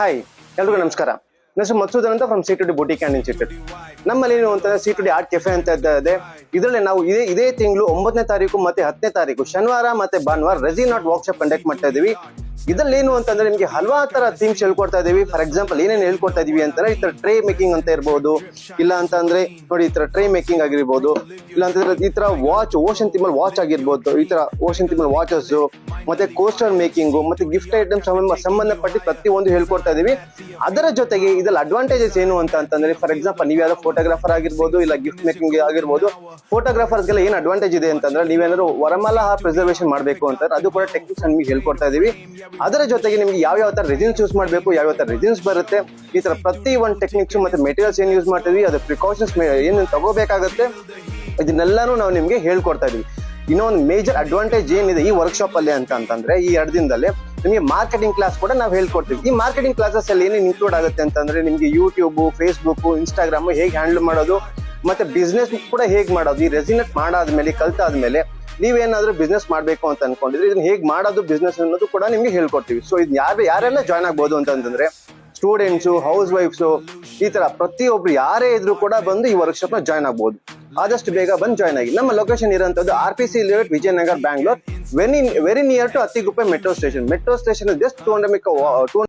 Hi, ಎಲ್ರಿಗೂ ನಮಸ್ಕಾರ. ನನ್ನ ಮತ್ಸೂದನ್ ಅಂತ from C2D boutique and institute. ನಮ್ಮಲ್ಲಿ ಏನು ಅಂತಂದ್ರೆ C2D ಆರ್ಟ್ ಕೆಫೆ ಅಂತ ಇದೆ. ಇದರಲ್ಲಿ ನಾವು ಇದೇ ತಿಂಗಳು 9ನೇ ತಾರೀಕು ಮತ್ತೆ 10ನೇ ತಾರೀಕು ಶನಿವಾರ ಮತ್ತೆ ಭಾನುವಾರ ರೆಸಿನ್ ಆರ್ಟ್ ವರ್ಕ್ಶಾಪ್ ಕಂಡಕ್ಟ್ ಮಾಡ್ತಾ ಇದೀವಿ. ಇದ್ರಲ್ಲಿ ಏನು ಅಂತಂದ್ರೆ ನಿಮ್ಗೆ ಹಲವಾರು ತರ ಥೀಮ್ಸ್ ಹೇಳ್ಕೊಡ್ತಾ ಇದೀವಿ. ಫಾರ್ ಎಕ್ಸಾಂಪಲ್ ಏನೇನು ಹೇಳ್ಕೊಡ್ತಾ ಇದೀವಿ ಅಂತಂದ್ರೆ ಈ ತರ ಟ್ರೇ ಮೇಕಿಂಗ್ ಅಂತ ಇರ್ಬೋದು, ಇಲ್ಲ ಅಂತಂದ್ರೆ ನೋಡಿ ಈ ತರ ಟ್ರೇ ಮೇಕಿಂಗ್ ಆಗಿರ್ಬೋದು, ಇಲ್ಲ ಅಂತಂದ್ರೆ ಈ ತರ ವಾಚ್ ಓಷನ್ ಥೀಮಲ್ ವಾಚ್ ಆಗಿರ್ಬೋದು, ಈ ತರ ಓಷನ್ ಥೀಮಲ್ ವಾಚಸ್ ಮತ್ತೆ ಕೋಸ್ಟರ್ ಮೇಕಿಂಗ್ ಮತ್ತೆ ಗಿಫ್ಟ್ ಐಟಮ್ ಸಂಬಂಧಪಟ್ಟು ಪ್ರತಿಯೊಂದು ಹೇಳ್ಕೊಡ್ತಾ ಇದೀವಿ. ಅದರ ಜೊತೆಗೆ ಇದ್ರಲ್ಲಿ ಅಡ್ವಾಂಟೇಜಸ್ ಏನು ಅಂತಂದ್ರೆ ಫಾರ್ ಎಕ್ಸಾಂಪಲ್ ನೀವು ಯಾವ್ದೋ ಫೋಟೋಗ್ರಾಫರ್ ಆಗಿರ್ಬೋದು, ಇಲ್ಲ ಗಿಫ್ಟ್ ಮೇಕಿಂಗ್ ಆಗಿರ್ಬೋದು. ಫೋಟೋಗ್ರಾಫರ್ಸ್ಗೆಲ್ಲ ಏನ್ ಅಡ್ವಾಂಟೇಜ್ ಇದೆ ಅಂತಂದ್ರೆ ನೀವೇನಾದ್ರು ವರಮಾಲ ಪ್ರಿಸರ್ವೇಷನ್ ಮಾಡಬೇಕು ಅಂತಂದ್ರೆ ಅದು ಕೂಡ ಟೆಕ್ನಿಕ್ಸ್ ನಿಮಗೆ ಹೇಳ್ಕೊಡ್ತಾ ಇದೀವಿ. ಅದರ ಜೊತೆಗೆ ನಿಮ್ಗೆ ಯಾವ ತರ ರೆಸಿನ್ಸ್ ಯೂಸ್ ಮಾಡಬೇಕು, ಯಾವ ತರ ರೆಸಿನ್ಸ್ ಬರುತ್ತೆ, ಈ ತರ ಪ್ರತಿ ಒಂದು ಟೆಕ್ನಿಕ್ಸ್ ಮತ್ತೆ ಮೆಟೀರಿಯಲ್ಸ್ ಏನ್ ಯೂಸ್ ಮಾಡ್ತೀವಿ, ಅದ್ರ ಪ್ರಿಕಾಷನ್ಸ್ ಏನೇನು ತಗೋಬೇಕಾಗುತ್ತೆ, ಇದನ್ನೆಲ್ಲಾನು ನಾವು ನಿಮ್ಗೆ ಹೇಳ್ಕೊಡ್ತಾ ಇದೀವಿ. ಇನ್ನೊಂದು ಮೇಜರ್ ಅಡ್ವಾಂಟೇಜ್ ಏನಿದೆ ಈ ವರ್ಕ್ಶಾಪ್ ಅಲ್ಲಿ ಅಂತಂದ್ರೆ ಈ 2 ದಿನದಲ್ಲಿ ನಿಮಗೆ ಮಾರ್ಕೆಟಿಂಗ್ ಕ್ಲಾಸ್ ಕೂಡ ನಾವು ಹೇಳ್ಕೊಡ್ತೀವಿ. ಈ ಮಾರ್ಕೆಟಿಂಗ್ ಕ್ಲಾಸಸ್ ಅಲ್ಲಿ ಏನೇನು ಇನ್ಕ್ಲೂಡ್ ಆಗುತ್ತೆ ಅಂತಂದ್ರೆ ನಿಮ್ಗೆ ಯೂಟ್ಯೂಬ್, ಫೇಸ್ಬುಕ್, ಇನ್ಸ್ಟಾಗ್ರಾಮ್ ಹೇಗೆ ಹ್ಯಾಂಡಲ್ ಮಾಡೋದು, ಮತ್ತೆ ಬಿಸ್ನೆಸ್ ಕೂಡ ಹೇಗೆ ಮಾಡೋದು. ಈ ರೆಸಿನೆಟ್ ಮಾಡಾದ್ಮೇಲೆ ಕಲ್ತಾದ್ಮೇಲೆ ನೀವೇನಾದ್ರೂ ಬಿಸ್ನೆಸ್ ಮಾಡ್ಬೇಕು ಅಂತ ಅನ್ಕೊಂಡಿದ್ರೆ ಇದನ್ನ ಹೇಗೆ ಮಾಡೋದು ಬಿಸ್ನೆಸ್ ಅನ್ನೋದು ಕೂಡ ನಿಮ್ಗೆ ಹೇಳ್ಕೊಡ್ತೀವಿ. ಸೊ ಇದು ಯಾರೆಲ್ಲ ಜಾಯ್ನ್ ಆಗ್ಬೋದು ಅಂತಂದ್ರೆ ಸ್ಟೂಡೆಂಟ್ಸು, ಹೌಸ್ ವೈಫ್ಸು, ಈ ತರ ಪ್ರತಿಯೊಬ್ರು ಯಾರೇ ಇದ್ರು ಕೂಡ ಬಂದು ಈ ವರ್ಕ್ಶಾಪ್ ನ ಜಾಯ್ನ್ ಆಗ್ಬೋದು. ಆದಷ್ಟು ಬೇಗ ಬಂದು ಜಾಯ್ನ್ ಆಗಿ. ನಮ್ಮ ಲೊಕೇಶನ್ ಇರುವಂತದ್ದು RPC layout, Vijayanagar, Bangalore, very near to Attiguppe metro station. Metro station just 200